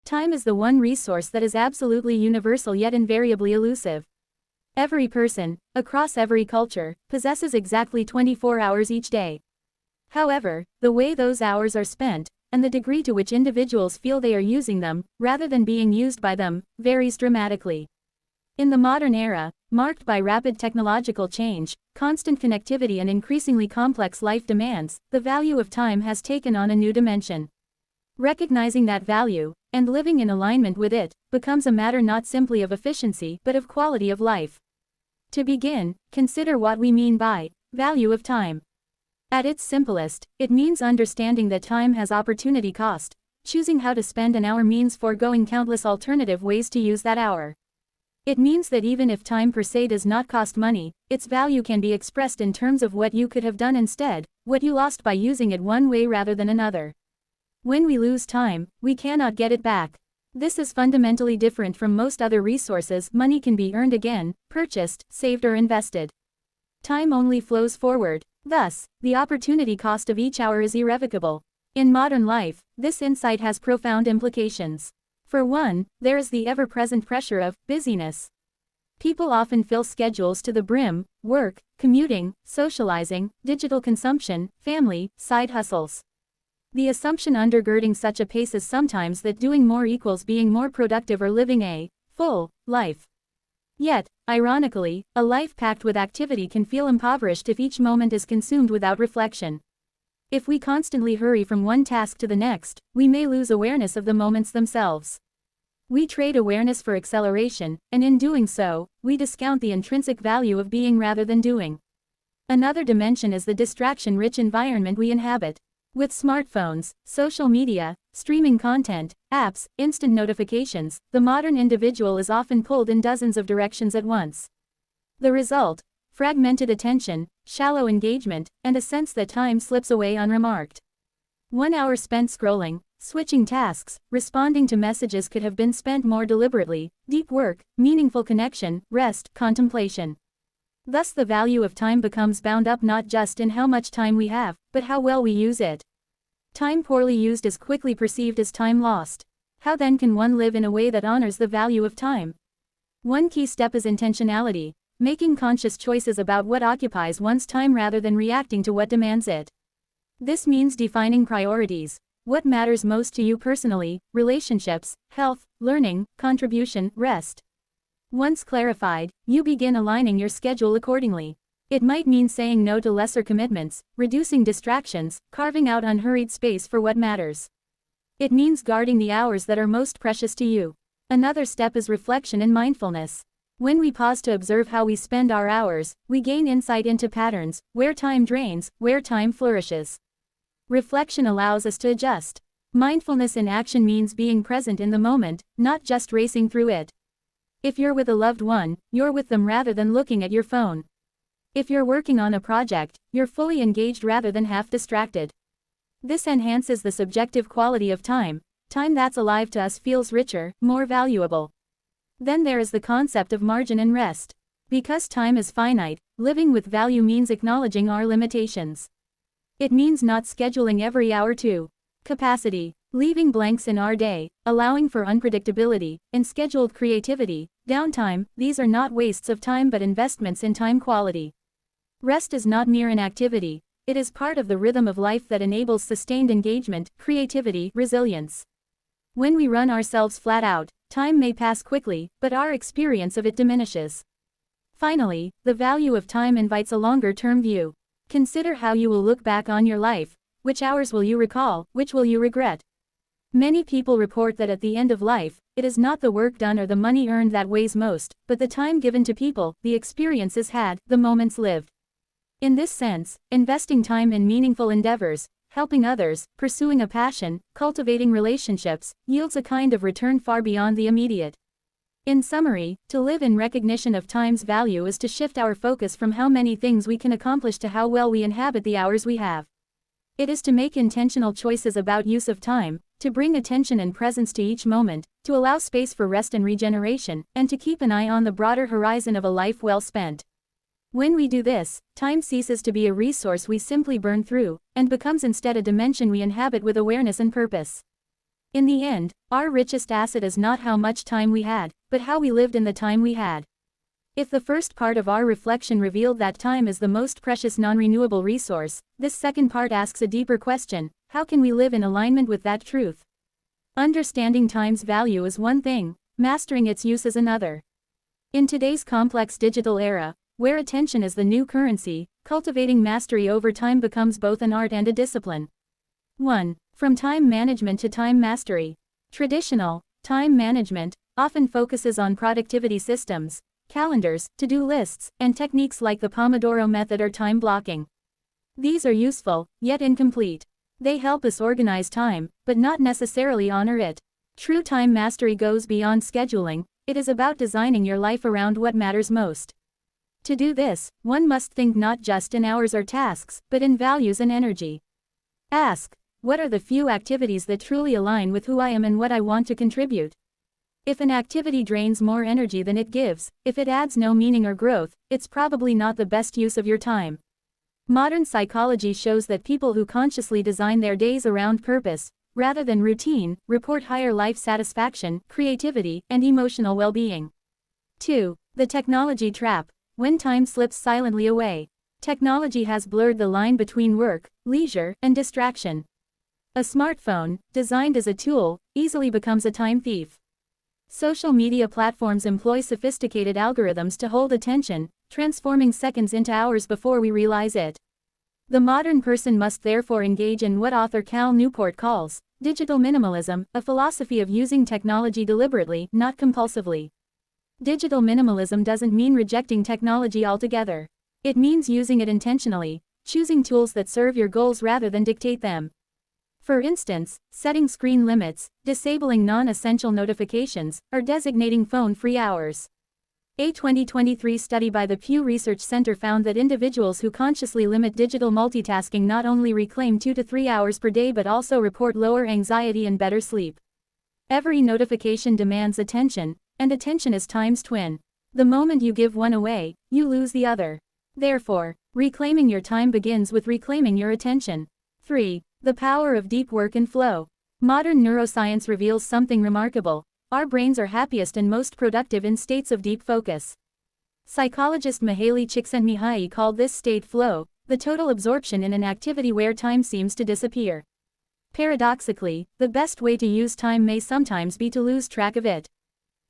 Time is the one resource that is absolutely universal yet invariably elusive. Every person, across every culture, possesses exactly 24 hours each day. However, the way those hours are spent, and the degree to which individuals feel they are using them, rather than being used by them, varies dramatically. In the modern era, marked by rapid technological change, constant connectivity and increasingly complex life demands, the value of time has taken on a new dimension. Recognizing that value, and living in alignment with it, becomes a matter not simply of efficiency but of quality of life. To begin, consider what we mean by value of time. At its simplest, it means understanding that time has opportunity cost. Choosing how to spend an hour means foregoing countless alternative ways to use that hour. It means that even if time per se does not cost money, its value can be expressed in terms of what you could have done instead, what you lost by using it one way rather than another. When we lose time, we cannot get it back. This is fundamentally different from most other resources. Money can be earned again, purchased, saved or invested. Time only flows forward. Thus, the opportunity cost of each hour is irrevocable. In modern life, this insight has profound implications. For one, there is the ever-present pressure of busyness. People often fill schedules to the brim: work, commuting, socializing, digital consumption, family, side hustles. The assumption undergirding such a pace is sometimes that doing more equals being more productive or living a full life. Yet, ironically, a life packed with activity can feel impoverished if each moment is consumed without reflection. If we constantly hurry from one task to the next, we may lose awareness of the moments themselves. We trade awareness for acceleration, and in doing so, we discount the intrinsic value of being rather than doing. Another dimension is the distraction-rich environment we inhabit. With smartphones, social media, streaming content, apps, instant notifications, the modern individual is often pulled in dozens of directions at once. The result: fragmented attention, shallow engagement, and a sense that time slips away unremarked. 1 hour spent scrolling, switching tasks, responding to messages could have been spent more deliberately: deep work, meaningful connection, rest, contemplation. Thus the value of time becomes bound up not just in how much time we have, but how well we use it. Time poorly used is quickly perceived as time lost. How then can one live in a way that honors the value of time? One key step is intentionality, making conscious choices about what occupies one's time rather than reacting to what demands it. This means defining priorities. What matters most to you personally: relationships, health, learning, contribution, rest. Once clarified, you begin aligning your schedule accordingly. It might mean saying no to lesser commitments, reducing distractions, carving out unhurried space for what matters. It means guarding the hours that are most precious to you. Another step is reflection and mindfulness. When we pause to observe how we spend our hours, we gain insight into patterns: where time drains, where time flourishes. Reflection allows us to adjust. Mindfulness in action means being present in the moment, not just racing through it. If you're with a loved one, you're with them rather than looking at your phone. If you're working on a project, you're fully engaged rather than half distracted. This enhances the subjective quality of time. Time that's alive to us feels richer, more valuable. Then there is the concept of margin and rest. Because time is finite, living with value means acknowledging our limitations. It means not scheduling every hour to capacity, leaving blanks in our day, allowing for unpredictability, and scheduled creativity, downtime. These are not wastes of time but investments in time quality. Rest is not mere inactivity, it is part of the rhythm of life that enables sustained engagement, creativity, resilience. When we run ourselves flat out, time may pass quickly, but our experience of it diminishes. Finally, the value of time invites a longer-term view. Consider how you will look back on your life. Which hours will you recall, which will you regret? Many people report that at the end of life, it is not the work done or the money earned that weighs most, but the time given to people, the experiences had, the moments lived. In this sense, investing time in meaningful endeavors, helping others, pursuing a passion, cultivating relationships, yields a kind of return far beyond the immediate. In summary, to live in recognition of time's value is to shift our focus from how many things we can accomplish to how well we inhabit the hours we have. It is to make intentional choices about use of time, to bring attention and presence to each moment, to allow space for rest and regeneration, and to keep an eye on the broader horizon of a life well spent. When we do this, time ceases to be a resource we simply burn through, and becomes instead a dimension we inhabit with awareness and purpose. In the end, our richest asset is not how much time we had, but how we lived in the time we had. If the first part of our reflection revealed that time is the most precious non-renewable resource, this second part asks a deeper question: how can we live in alignment with that truth? Understanding time's value is one thing, mastering its use is another. In today's complex digital era, where attention is the new currency, cultivating mastery over time becomes both an art and a discipline. 1. From time management to time mastery. Traditional time management often focuses on productivity systems, calendars, to-do lists, and techniques like the Pomodoro method or time blocking. These are useful, yet incomplete. They help us organize time, but not necessarily honor it. True time mastery goes beyond scheduling. It is about designing your life around what matters most. To do this, one must think not just in hours or tasks, but in values and energy. Ask, what are the few activities that truly align with who I am and what I want to contribute? If an activity drains more energy than it gives, if it adds no meaning or growth, it's probably not the best use of your time. Modern psychology shows that people who consciously design their days around purpose, rather than routine, report higher life satisfaction, creativity, and emotional well-being. 2. The technology trap. When time slips silently away. Technology has blurred the line between work, leisure, and distraction. A smartphone, designed as a tool, easily becomes a time thief. Social media platforms employ sophisticated algorithms to hold attention, transforming seconds into hours before we realize it. The modern person must therefore engage in what author Cal Newport calls digital minimalism, a philosophy of using technology deliberately, not compulsively. Digital minimalism doesn't mean rejecting technology altogether. It means using it intentionally, choosing tools that serve your goals rather than dictate them. For instance, setting screen limits, disabling non-essential notifications, or designating phone-free hours. A 2023 study by the Pew Research Center found that individuals who consciously limit digital multitasking not only reclaim 2 to 3 hours per day but also report lower anxiety and better sleep. Every notification demands attention, and attention is time's twin. The moment you give one away, you lose the other. Therefore, reclaiming your time begins with reclaiming your attention. 3. The power of deep work and flow. Modern neuroscience reveals something remarkable. Our brains are happiest and most productive in states of deep focus. Psychologist Mihaly Csikszentmihalyi called this state flow, the total absorption in an activity where time seems to disappear. Paradoxically, the best way to use time may sometimes be to lose track of it.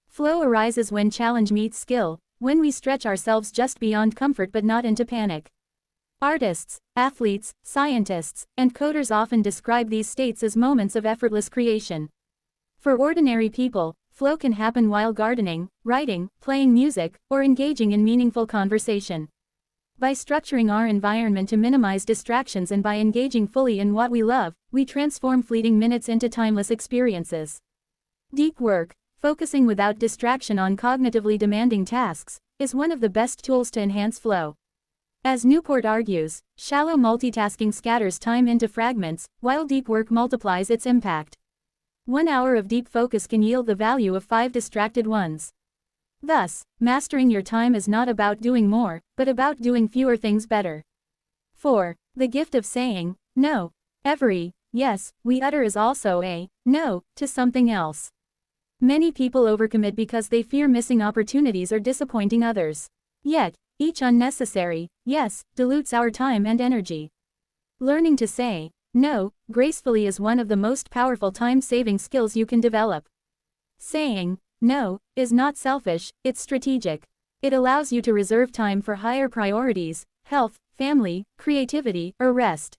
Flow arises when challenge meets skill, when we stretch ourselves just beyond comfort but not into panic. Artists, athletes, scientists, and coders often describe these states as moments of effortless creation. For ordinary people, flow can happen while gardening, writing, playing music, or engaging in meaningful conversation. By structuring our environment to minimize distractions and by engaging fully in what we love, we transform fleeting minutes into timeless experiences. Deep work, focusing without distraction on cognitively demanding tasks, is one of the best tools to enhance flow. As Newport argues, shallow multitasking scatters time into fragments, while deep work multiplies its impact. 1 hour of deep focus can yield the value of 5 distracted ones. Thus, mastering your time is not about doing more, but about doing fewer things better. 4. The gift of saying no. Every yes we utter is also a no to something else. Many people overcommit because they fear missing opportunities or disappointing others. Yet, each unnecessary yes dilutes our time and energy. Learning to say no gracefully is one of the most powerful time-saving skills you can develop. Saying no is not selfish, it's strategic. It allows you to reserve time for higher priorities, health, family, creativity, or rest.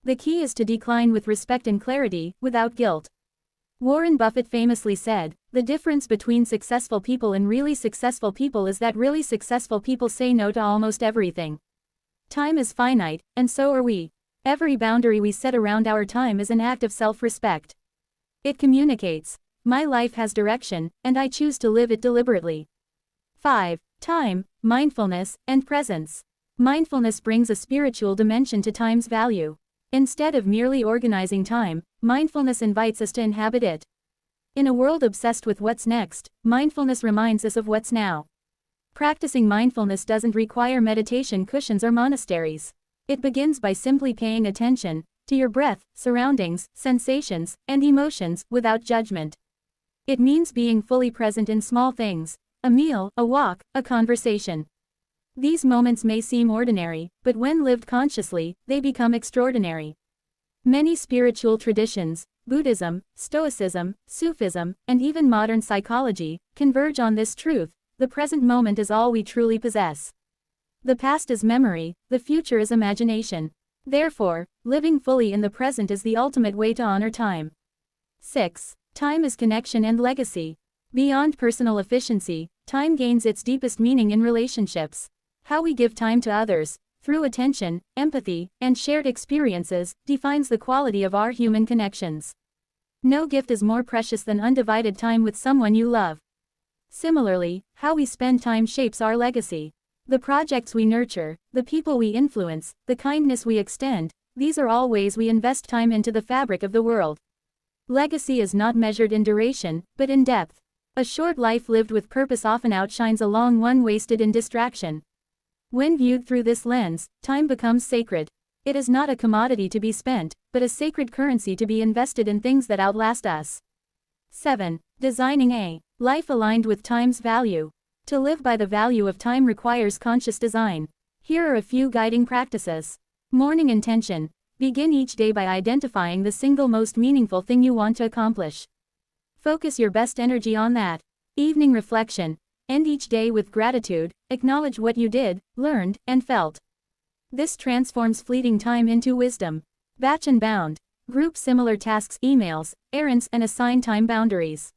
The key is to decline with respect and clarity, without guilt. Warren Buffett famously said, "The difference between successful people and really successful people is that really successful people say no to almost everything." Time is finite, and so are we. Every boundary we set around our time is an act of self-respect. It communicates, "My life has direction, and I choose to live it deliberately." 5. Time, mindfulness, and presence. Mindfulness brings a spiritual dimension to time's value. Instead of merely organizing time, mindfulness invites us to inhabit it. In a world obsessed with what's next, mindfulness reminds us of what's now. Practicing mindfulness doesn't require meditation cushions or monasteries. It begins by simply paying attention to your breath, surroundings, sensations, and emotions, without judgment. It means being fully present in small things: a meal, a walk, a conversation. These moments may seem ordinary, but when lived consciously, they become extraordinary. Many spiritual traditions, Buddhism, Stoicism, Sufism, and even modern psychology, converge on this truth: the present moment is all we truly possess. The past is memory, the future is imagination. Therefore, living fully in the present is the ultimate way to honor time. 6. Time is connection and legacy. Beyond personal efficiency, time gains its deepest meaning in relationships. How we give time to others, through attention, empathy, and shared experiences, defines the quality of our human connections. No gift is more precious than undivided time with someone you love. Similarly, how we spend time shapes our legacy. The projects we nurture, the people we influence, the kindness we extend, these are all ways we invest time into the fabric of the world. Legacy is not measured in duration, but in depth. A short life lived with purpose often outshines a long one wasted in distraction. When viewed through this lens, time becomes sacred. It is not a commodity to be spent, but a sacred currency to be invested in things that outlast us. 7. Designing a life aligned with time's value. To live by the value of time requires conscious design. Here are a few guiding practices. Morning intention. Begin each day by identifying the single most meaningful thing you want to accomplish. Focus your best energy on that. Evening reflection. End each day with gratitude, acknowledge what you did, learned, and felt. This transforms fleeting time into wisdom. Batch and bound. Group similar tasks, emails, errands, and assign time boundaries.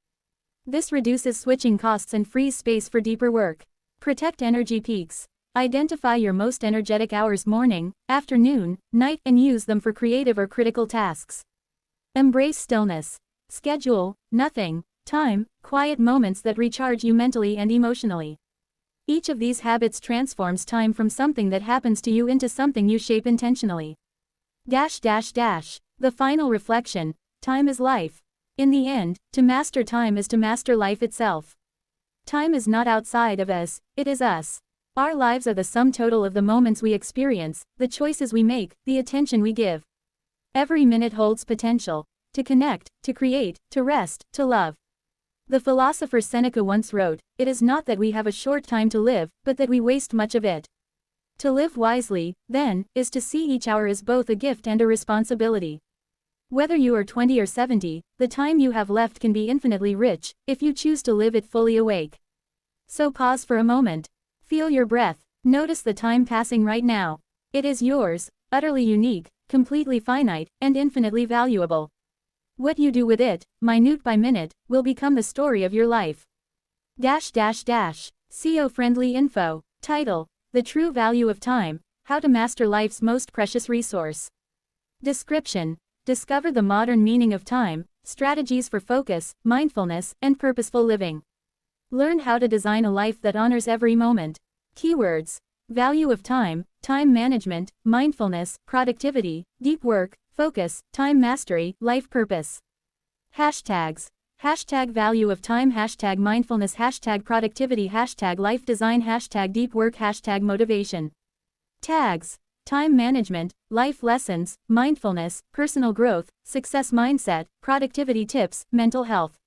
This reduces switching costs and frees space for deeper work. Protect energy peaks. Identify your most energetic hours: morning, afternoon, night, and use them for creative or critical tasks. Embrace stillness. Schedule nothing time, quiet moments that recharge you mentally and emotionally. Each of these habits transforms time from something that happens to you into something you shape intentionally. The final reflection: time is life. In the end, to master time is to master life itself. Time is not outside of us, it is us. Our lives are the sum total of the moments we experience, the choices we make, the attention we give. Every minute holds potential. To connect, to create, to rest, to love. The philosopher Seneca once wrote, "It is not that we have a short time to live, but that we waste much of it." To live wisely, then, is to see each hour as both a gift and a responsibility. Whether you are 20 or 70, the time you have left can be infinitely rich, if you choose to live it fully awake. So pause for a moment. Feel your breath. Notice the time passing right now. It is yours, utterly unique, completely finite, and infinitely valuable. What you do with it, minute by minute, will become the story of your life. SEO-friendly info. Title: The True Value of Time, How to Master Life's Most Precious Resource. Description: Discover the modern meaning of time, strategies for focus, mindfulness, and purposeful living. Learn how to design a life that honors every moment. Keywords: value of time, time management, mindfulness, productivity, deep work, focus, time mastery, life purpose. Hashtags: hashtag value of time, hashtag mindfulness, hashtag productivity, hashtag life design, hashtag deep work, hashtag motivation. Tags: time management, life lessons, mindfulness, personal growth, success mindset, productivity tips, mental health.